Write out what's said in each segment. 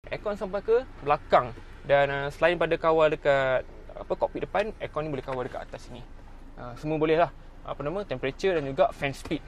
aircon sampai ke belakang. Dan selain pada kawal dekat kokpit depan, aircon ni boleh kawal dekat atas sini. Semua boleh lah, temperature dan juga fan speed.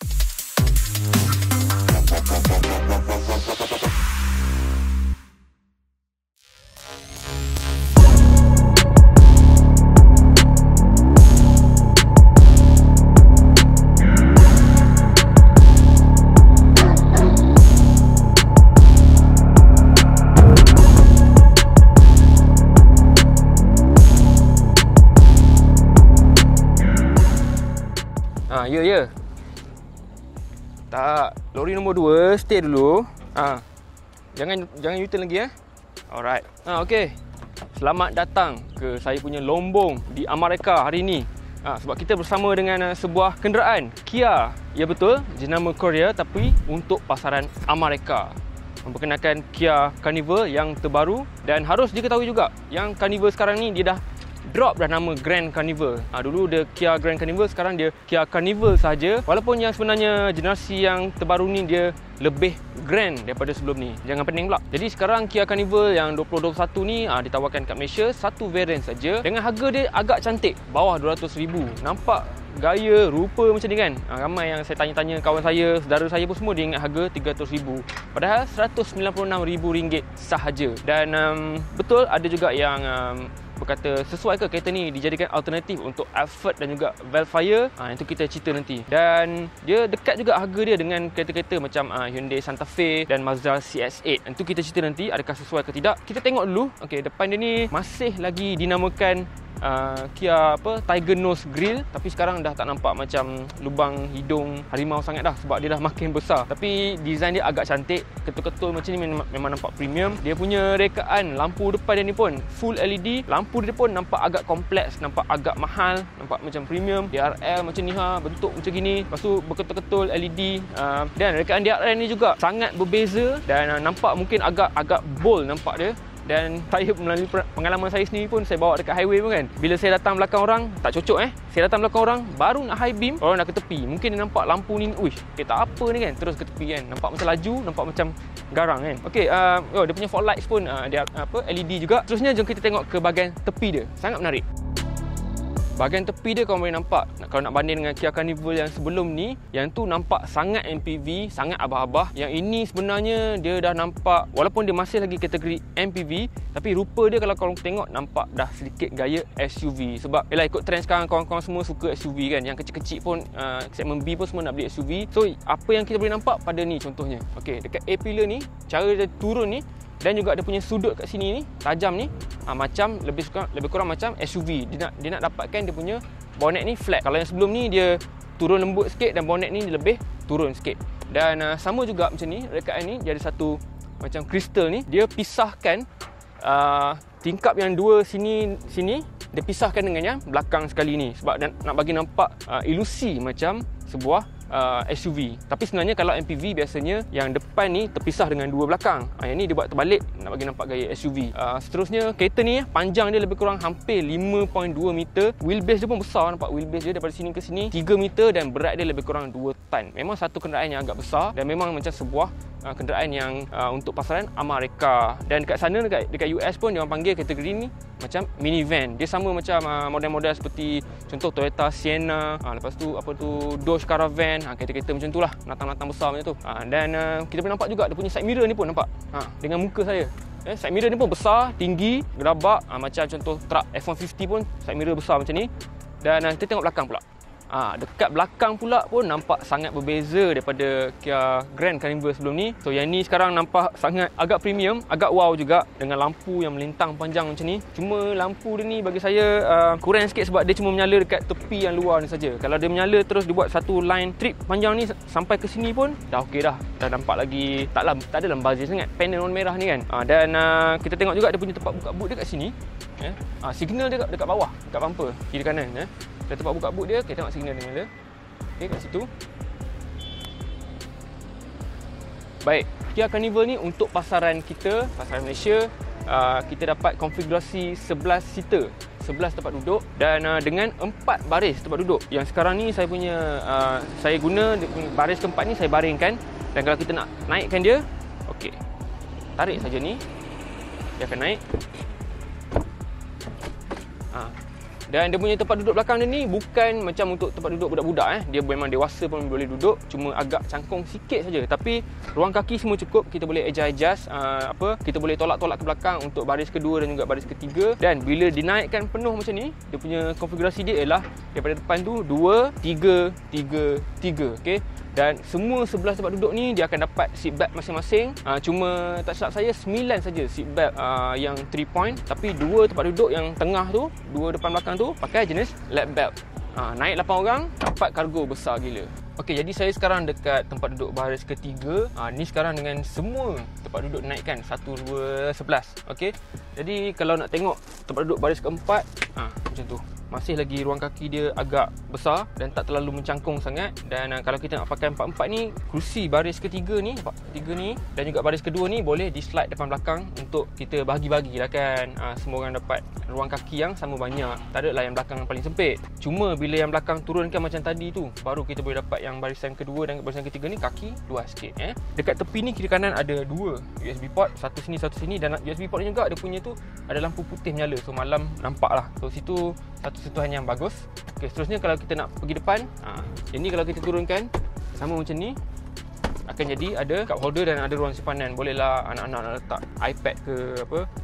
Ya. Tak, lori nombor 2 stay dulu. Jangan U-turn lagi Alright. Okey. Selamat datang ke saya punya lombong di Amerika hari ini. Sebab kita bersama dengan sebuah kenderaan Kia. Ya betul, jenama Korea tapi untuk pasaran Amerika. Memperkenalkan Kia Carnival yang terbaru, dan harus diketahui juga yang Carnival sekarang ni dia dah drop dah nama Grand Carnival. Dulu dia Kia Grand Carnival, sekarang dia Kia Carnival saja. Walaupun yang sebenarnya generasi yang terbaru ni dia lebih grand daripada sebelum ni. Jangan pening pula. Jadi sekarang Kia Carnival yang 2021 ni ditawarkan kat Malaysia satu variant saja dengan harga dia agak cantik, bawah 200,000. Nampak gaya, rupa macam ni kan. Ramai yang saya tanya-tanya kawan saya, saudara saya pun semua dia ingat harga 300,000. Padahal RM196,000 sahaja. Dan betul ada juga yang berkata sesuai ke kereta ni dijadikan alternatif untuk Alphard dan juga Vellfire. Itu kita cerita nanti. Dan dia dekat juga harga dia dengan kereta-kereta macam Hyundai Santa Fe dan Mazda CX-8. Itu kita cerita nanti adakah sesuai ke tidak. Kita tengok dulu. Okey, depan dia ni masih lagi dinamakan Kia Tiger Nose Grill, tapi sekarang dah tak nampak macam lubang hidung harimau sangat dah, sebab dia dah makin besar. Tapi design dia agak cantik, ketul-ketul macam ni memang nampak premium. Dia punya rekaan lampu depan dia ni pun full LED. Lampu dia pun nampak agak kompleks, nampak agak mahal, nampak macam premium. DRL macam ni bentuk macam gini. Lepas tu berketul-ketul LED. Dan rekaan DRL ni juga sangat berbeza dan nampak mungkin agak bold nampak dia. Dan saya melalui pengalaman saya sendiri pun, saya bawa dekat highway pun kan, bila saya datang belakang orang tak cocok saya datang belakang orang baru nak high beam, orang dah ke tepi. Mungkin dia nampak lampu ni, kereta apa ni kan, terus ke tepi kan. Nampak macam laju, nampak macam garang kan. Okey, dia punya fog lights pun dia LED juga. Terusnya jom kita tengok ke bahagian tepi dia. Sangat menarik. Bahagian tepi dia kau boleh nampak, kalau nak banding dengan Kia Carnival yang sebelum ni, yang tu nampak sangat MPV, sangat abah-abah. Yang ini sebenarnya dia dah nampak, walaupun dia masih lagi kategori MPV, tapi rupa dia kalau korang tengok nampak dah sedikit gaya SUV. Sebab yalah, ikut trend sekarang korang semua suka SUV kan. Yang kecil-kecil pun segmen B pun semua nak beli SUV. So apa yang kita boleh nampak pada ni contohnya. Okey, dekat A-pillar ni, cara dia turun ni, dan juga dia punya sudut kat sini ni, tajam ni, macam lebih kurang macam SUV. Dia nak dapatkan dia punya bonnet ni flat. Kalau yang sebelum ni dia turun lembut sikit dan bonnet ni dia lebih turun sikit. Dan sama juga macam ni, rekaan ni dia ada satu macam kristal ni, dia pisahkan tingkap yang dua sini dia pisahkan dengan yang belakang sekali ni, sebab nak bagi nampak ilusi macam sebuah SUV. Tapi sebenarnya kalau MPV biasanya yang depan ni terpisah dengan dua belakang. Yang ni dia buat terbalik nak bagi nampak gaya SUV. Seterusnya kereta ni panjang dia lebih kurang hampir 5.2 meter. Wheelbase dia pun besar, nampak wheelbase dia daripada sini ke sini 3 meter dan berat dia lebih kurang 2 tan. Memang satu kenderaan yang agak besar dan memang macam sebuah kenderaan yang untuk pasaran Amerika. Dan kat sana dekat US pun dia orang panggil kategori ni macam minivan. Dia sama macam model-model seperti contoh Toyota Sienna, lepas tu Dodge Caravan, kereta-kereta macam tu lah, natang-natang besar macam tu. Dan kita boleh nampak juga dia punya side mirror ni pun nampak dengan muka saya. Side mirror ni pun besar, tinggi, gerabak, macam contoh truck F-150 pun side mirror besar macam ni. Dan kita tengok belakang pula. Dekat belakang pula pun nampak sangat berbeza daripada Kia Grand Carnival sebelum ni. So yang ni sekarang nampak sangat agak premium, agak wow juga dengan lampu yang melintang panjang macam ni. Cuma lampu dia ni bagi saya kurang sikit sebab dia cuma menyala dekat tepi yang luar ni saja. Kalau dia menyala terus dia buat satu line strip panjang ni sampai ke sini pun dah okey dah. Dah nampak lagi tak ada lambazir sangat panel warna merah ni kan. Dan kita tengok juga dia punya tempat buka boot dekat sini. Signal dia dekat bawah, dekat bumper kiri kanan. Dah tempat buka boot dia, kita tengok signal dia nyala. Okey, kat situ. Baik, Kia Carnival ni untuk pasaran kita, pasaran Malaysia, kita dapat konfigurasi 11 seater, 11 tempat duduk dan dengan 4 baris tempat duduk. Yang sekarang ni saya punya saya guna baris keempat ni saya baringkan, dan kalau kita nak naikkan dia, okey. Tarik saja ni. Dia akan naik. Dan dia punya tempat duduk belakang dia ni bukan macam untuk tempat duduk budak-budak. Dia memang dewasa pun boleh duduk, cuma agak cangkung sikit saja. Tapi ruang kaki semua cukup. Kita boleh adjust kita boleh tolak-tolak ke belakang untuk baris kedua dan juga baris ketiga. Dan bila dinaikkan penuh macam ni, dia punya konfigurasi dia ialah daripada depan tu 2 3 3 3. Okey. Dan semua 11 tempat duduk ni dia akan dapat seat belt masing-masing. Cuma tak silap saya 9 saja seat belt yang 3 point. Tapi 2 tempat duduk yang tengah tu, 2 depan belakang tu pakai jenis lap belt. Naik 8 orang dapat kargo besar gila. Okey, jadi saya sekarang dekat tempat duduk baris ketiga. Ni sekarang dengan semua tempat duduk dinaikkan 1, 2, 11. Okey. Jadi kalau nak tengok tempat duduk baris keempat, macam tu. Masih lagi ruang kaki dia agak besar dan tak terlalu mencangkung sangat. Dan kalau kita nak pakai 4-4 ni, kerusi baris ketiga ni dan juga baris kedua ni boleh di slide depan belakang untuk kita bahagi-bahagi lah kan. Semua orang dapat ruang kaki yang sama banyak. Tak ada lah yang belakang yang paling sempit. Cuma bila yang belakang turunkan macam tadi tu, baru kita boleh dapat yang barisan kedua dan barisan ketiga ni kaki luas sikit. Dekat tepi ni kiri kanan ada 2 USB port, satu sini. Dan USB port ni juga dia punya tu ada lampu putih menyala. So malam nampak lah. So situ satu sentuhan yang bagus. Okey, seterusnya kalau kita nak pergi depan, ini kalau kita turunkan sama macam ni, akan jadi ada cup holder dan ada ruang simpanan. Bolehlah anak-anak nak letak iPad ke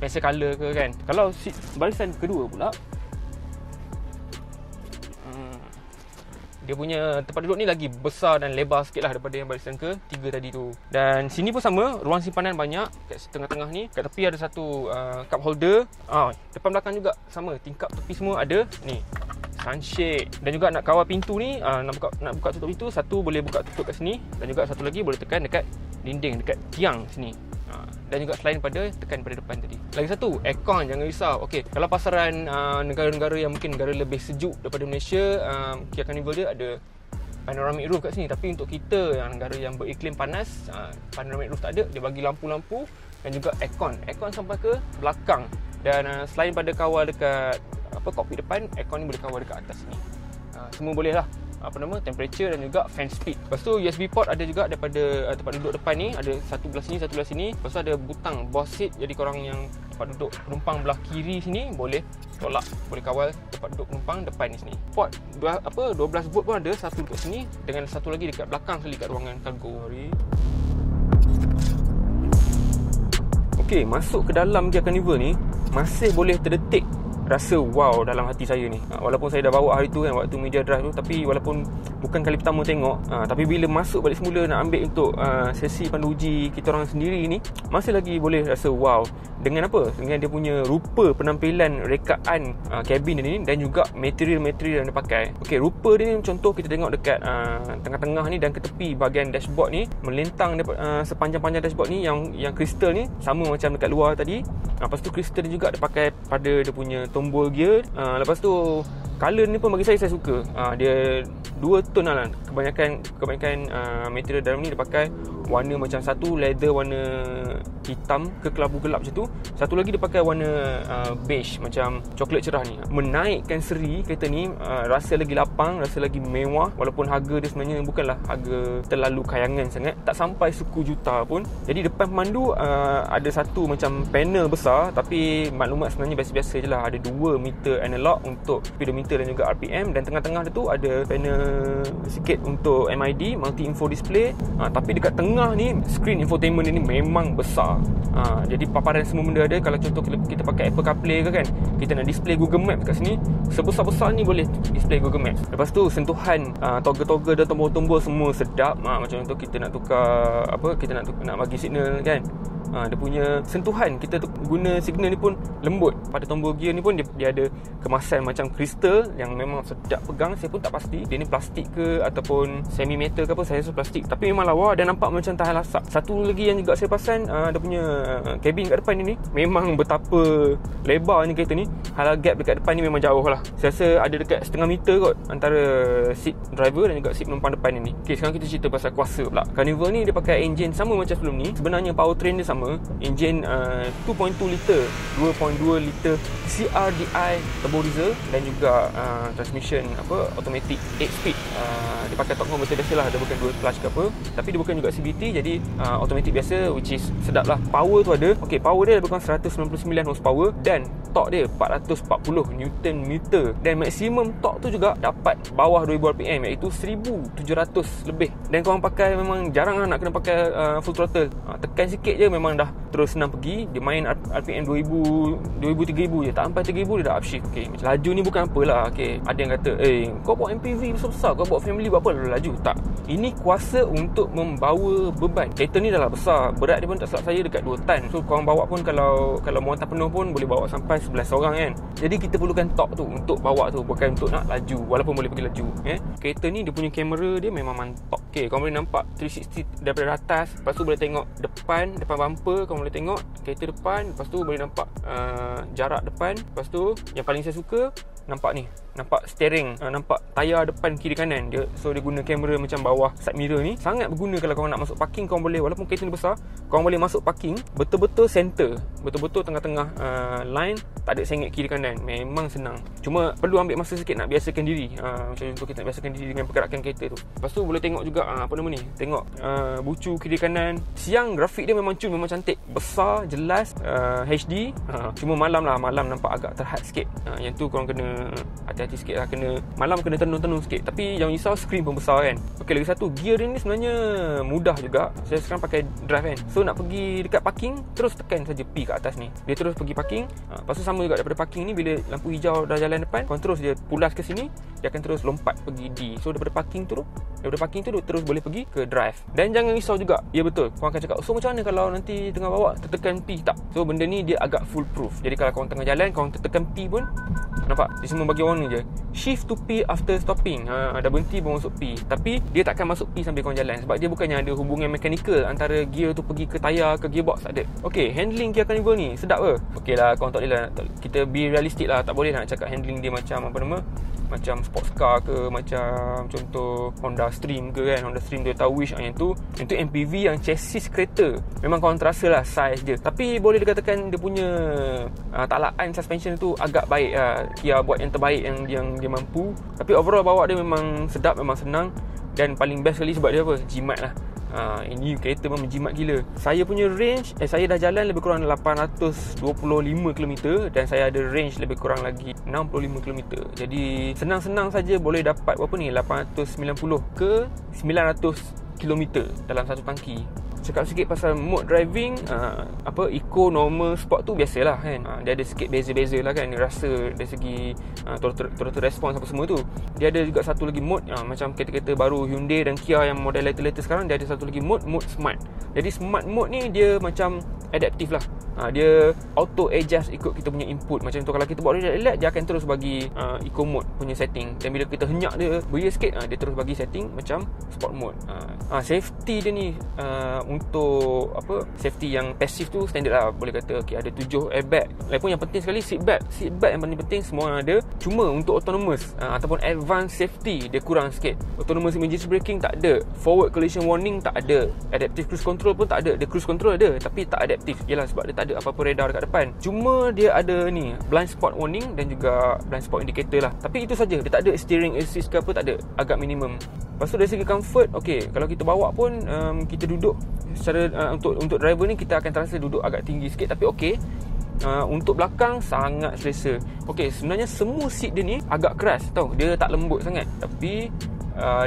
pencil color ke kan. Kalau barisan kedua pula, dia punya tempat duduk ni lagi besar dan lebar sikit lah daripada yang barisan ke-3 tadi tu. Dan sini pun sama, ruang simpanan banyak. Kat tengah-tengah ni, kat tepi ada satu cup holder. Depan belakang juga sama, tingkap tepi semua ada ni sunshade. Dan juga nak kawal pintu ni, nak buka tutup pintu, satu boleh buka tutup kat sini. Dan juga satu lagi boleh tekan dekat dinding, dekat tiang sini. Dan juga selain pada tekan pada depan tadi. Lagi satu, aircon, jangan risau. Okey, kalau pasaran negara-negara yang mungkin negara lebih sejuk daripada Malaysia, Kia Carnival dia ada panoramic roof kat sini. Tapi untuk kita yang negara yang beriklim panas, panoramic roof tak ada. Dia bagi lampu-lampu dan juga aircon sampai ke belakang. Dan selain pada kawal dekat kokpit depan, aircon ni boleh kawal dekat atas ni. Semua boleh lah, temperature dan juga fan speed. Lepas tu USB port ada juga daripada tempat duduk depan ni, ada satu belah sini, satu belah sini. Lepas tu ada butang boss seat, jadi korang yang tempat duduk penumpang belah kiri sini boleh tolak, boleh kawal tempat duduk penumpang depan ni sini. Port 12 volt pun ada, satu dekat sini dengan satu lagi dekat belakang sekali kat ruangan kargo. Okey, masuk ke dalam Kia Carnival ni masih boleh terdetik rasa wow dalam hati saya ni. Walaupun saya dah bawa hari tu kan, waktu media drive tu, tapi walaupun bukan kali pertama tengok, tapi bila masuk balik semula nak ambil untuk sesi pandu uji kita orang sendiri ni, masih lagi boleh rasa wow. Dengan apa? Dengan dia punya rupa penampilan rekaan kabin ni dan juga material-material yang dia pakai. Okey, rupa dia ni contoh kita tengok dekat tengah-tengah ni dan ke tepi bahagian dashboard ni, melintang sepanjang-panjang dashboard ni yang kristal ni sama macam dekat luar tadi. Lepas tu kristal ni juga dia pakai pada dia punya tombol gear. Lepas tu color ni pun bagi saya suka. Dia 2 tone lah. Kebanyakan material dalam ni dia pakai warna macam satu leather warna hitam ke kelabu gelap macam tu. Satu lagi dia pakai warna beige macam coklat cerah ni. Menaikkan seri kereta ni, rasa lagi lapang, rasa lagi mewah. Walaupun harga dia sebenarnya bukanlah harga terlalu kayangan sangat, tak sampai RM10 juta pun. Jadi depan pemandu ada satu macam panel besar, tapi maklumat sebenarnya biasa-biasa je lah. Ada 2 meter analog untuk speedometer dan juga RPM. Dan tengah-tengah dia tu ada panel sikit untuk MID, multi info display. Tapi dekat tengah ni screen infotainment ni memang besar. Jadi paparan semua benda ada. Kalau contoh kita pakai Apple CarPlay ke kan, kita nak display Google Maps kat sini, sebesar-besar ni boleh display Google Maps. Lepas tu sentuhan toggle-toggle dan tombol-tombol semua sedap. Macam contoh kita nak tukar kita nak bagi signal kan, dia punya sentuhan kita guna signal ni pun lembut. Pada tombol gear ni pun dia ada kemasan macam kristal yang memang sedap pegang. Saya pun tak pasti dia ni plastik ke ataupun semi metal ke apa, saya rasa plastik, tapi memang lawa dan nampak macam tahan lasak. Satu lagi yang juga saya perasan, dia punya kabin kat depan ni memang betapa lebarnya kereta ni. Halal gap dekat depan ni memang jauh lah. Saya rasa ada dekat setengah meter kot antara seat driver dan juga seat penumpang depan ni. Okey, sekarang kita cerita pasal kuasa pula. Carnival ni dia pakai enjin sama macam sebelum ni. Sebenarnya powertrain dia sama, sama. Enjin 2.2 liter 2.2 liter CRDI turbo diesel dan juga transmission automatic 8 speed. Dia pakai torque converter biasalah, dia bukan dual clutch ke apa, tapi dia bukan juga CVT, jadi automatic biasa, which is sedap lah. Power tu ada. Okey, power dia lebih kurang 199 horsepower dan torque dia 440 Newton meter, dan maksimum torque tu juga dapat bawah 2000 rpm, iaitu 1700 lebih. Dan korang pakai, memang jarang lah nak kena pakai full throttle. Tekan sikit je memang dah terus senang pergi. Dia main RPM 2000 3000 je, tak sampai 3000 dia dah upshift. Okey, macam laju ni bukan apalah. Okey, ada yang kata kau bawa MPV besar-besar, kau bawa family buat apa laju? Tak, ini kuasa untuk membawa beban. Kereta ni dah lah besar, berat dia pun tak silap saya dekat 2 tan. So korang bawa pun, kalau muatan penuh pun boleh bawa sampai 11 orang kan. Jadi kita perlukan torque tu untuk bawa tu, bukan untuk nak laju, walaupun boleh pergi laju. Kereta ni dia punya kamera dia memang mantap. Okey, korang boleh nampak 360 daripada atas. Lepas tu boleh tengok depan bumper, korang boleh tengok kereta depan. Lepas tu boleh nampak jarak depan. Lepas tu yang paling saya suka, nampak ni, nampak steering, nampak tayar depan kiri kanan dia. So dia guna kamera macam bawah side mirror ni. Sangat berguna kalau korang nak masuk parking. Korang boleh, walaupun kereta ni besar, korang boleh masuk parking betul-betul center, betul-betul tengah-tengah line, tak ada sengit kiri kanan. Memang senang. Cuma perlu ambil masa sikit nak biasakan diri. Macam contoh kita nak biasakan diri dengan pergerakan kereta tu. Lepas tu boleh tengok juga apa nama ni, tengok bucu kiri kanan. Siang grafik dia memang cun, memang cantik, besar, jelas, HD. Cuma malam nampak agak terhad sikit. Yang tu korang kena hati-hati sikit lah, malam kena tenung-tenung sikit. Tapi yang risau, skrin pun besar kan. Okey, lagi satu, gear ni sebenarnya mudah juga. Saya sekarang pakai drive kan. So nak pergi dekat parking, terus tekan saja P kat atas ni, dia terus pergi parking. Lepas tu sama juga daripada parking ni, bila lampu hijau dah jalan depan, korang terus dia pulas ke sini, dia akan terus lompat pergi D. So daripada parking tu terus boleh pergi ke drive. Dan jangan risau juga, ya betul, korang akan cakap, so macam mana kalau nanti tengah bawa tertekan P? Tak. So benda ni dia agak full proof. Jadi kalau korang tengah jalan, korang tertekan P pun, nampak? Dia semua bagi warning je. Shift to P after stopping. Dah berhenti pun masuk P. Tapi dia takkan masuk P sambil korang jalan, sebab dia bukannya ada hubungan mekanikal antara gear tu pergi ke tayar, ke gearbox, tak ada. Okey, handling Kia Carnival ni sedap ke? Okey lah, korang tak boleh lah, kita be realistic lah. Tak boleh nak cakap handling dia macam macam sports car ke, macam contoh Honda Stream ke kan. Honda Stream dia tahu wish yang tu MPV, yang chassis kereta memang korang terasa lah size dia. Tapi boleh dikatakan dia punya talaan suspension tu agak baik lah. Kia buat yang terbaik yang dia mampu. Tapi overall bawa dia memang sedap, memang senang. Dan paling best sekali sebab dia apa? Jimat lah. Ini kereta memang jimat gila. Saya punya range, saya dah jalan lebih kurang 825 km dan saya ada range lebih kurang lagi 65 km. Jadi senang-senang saja boleh dapat berapa ni, 890 ke 900 km dalam satu tangki. Cakap sikit pasal mode driving, eco, normal, sport tu biasalah kan. Dia ada sikit beza-beza lah kan. Dia rasa dari segi throttle response apa semua tu. Dia ada juga satu lagi mode, macam kereta-kereta baru Hyundai dan Kia yang model later-later sekarang, dia ada satu lagi mode smart. Jadi smart mode ni dia macam adaptif lah. Dia auto adjust ikut kita punya input. Macam tu, kalau kita buat relax, dia akan terus bagi eco mode punya setting. Dan bila kita henyak dia beria sikit, dia terus bagi setting macam sport mode. Safety dia ni, untuk safety yang passive tu standard lah, boleh kata. Okay, ada 7 airbag. Lagipun yang penting sekali, seat belt yang paling penting, semua ada. Cuma untuk autonomous ataupun advanced safety, dia kurang sikit. Autonomous emergency braking tak ada, forward collision warning tak ada, adaptive cruise control pun tak ada. Dia cruise control ada tapi tak adaptive. Yelah, sebab dia tak ada apa-apa radar dekat depan. Cuma dia ada ni, blind spot warning dan juga blind spot indicator lah. Tapi itu saja, dia tak ada steering assist ke apa, tak ada, agak minimum. Lepas tu dari segi comfort, okey, kalau kita bawa pun kita duduk secara untuk driver ni kita akan terasa duduk agak tinggi sikit, tapi okey. Untuk belakang sangat selesa. Okey, sebenarnya semua seat dia ni agak keras tau. Dia tak lembut sangat, tapi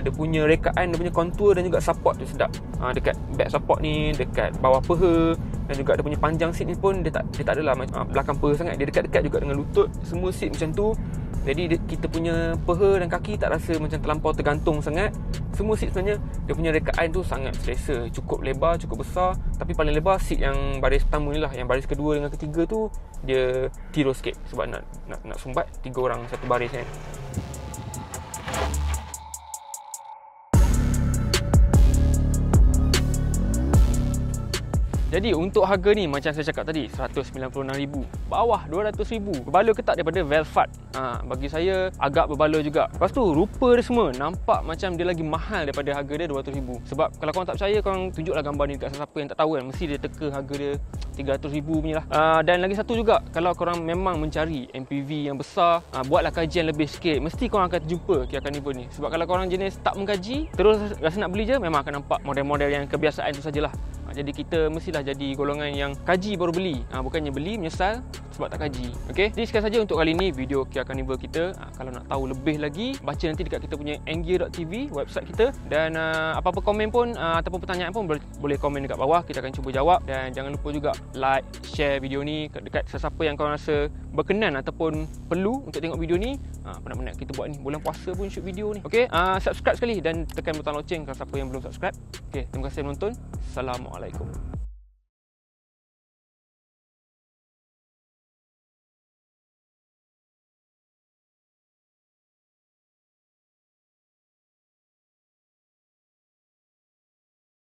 dia punya rekaan, dia punya kontur dan juga support tu sedap. Dekat back support ni, dekat bawah peha, dan juga dia punya panjang seat ni pun dia tak adalah belakang peha sangat. Dia dekat-dekat juga dengan lutut. Semua seat macam tu. Jadi kita punya peha dan kaki tak rasa macam terlampau tergantung sangat. Semua seat sebenarnya dia punya rekaan tu sangat selesa. Cukup lebar, cukup besar. Tapi paling lebar seat yang baris pertama ni lah. Yang baris kedua dengan ketiga tu dia tirus sikit, sebab nak sumbat 3 orang satu baris kan. Jadi untuk harga ni macam saya cakap tadi, 196,000, bawah 200,000. Berbaloi ketat daripada Velfat. Bagi saya agak berbaloi juga. Lepas tu rupa dia semua nampak macam dia lagi mahal daripada harga dia 200,000. Sebab kalau korang tak percaya, korang tunjuklah gambar ni dekat siapa yang tak tahu kan, mesti dia teka harga dia 300,000 punya lah. Dan lagi satu juga, kalau korang memang mencari MPV yang besar, buatlah kajian lebih sikit. Mesti korang akan jumpa Kia Carnival ni. Sebab kalau korang jenis tak mengkaji, terus rasa nak beli je, memang akan nampak model-model yang kebiasaan tu sajalah. Jadi kita mestilah jadi golongan yang kaji baru beli. Bukannya beli menyesal sebab tak kaji. Okey. Jadi sekian saja untuk kali ni video Kia Carnival kita. Kalau nak tahu lebih lagi, baca nanti dekat kita punya Angear.tv, website kita. Dan apa-apa komen pun ataupun pertanyaan pun boleh komen dekat bawah. Kita akan cuba jawab. Dan jangan lupa juga like, share video ni dekat sesiapa yang korang rasa berkenan ataupun perlu untuk tengok video ni. Penat-penat kita buat ni, bulan puasa pun shoot video ni. Okey. Subscribe sekali dan tekan butang loceng kalau siapa yang belum subscribe. Okey, terima kasih menonton. Assalamualaikum.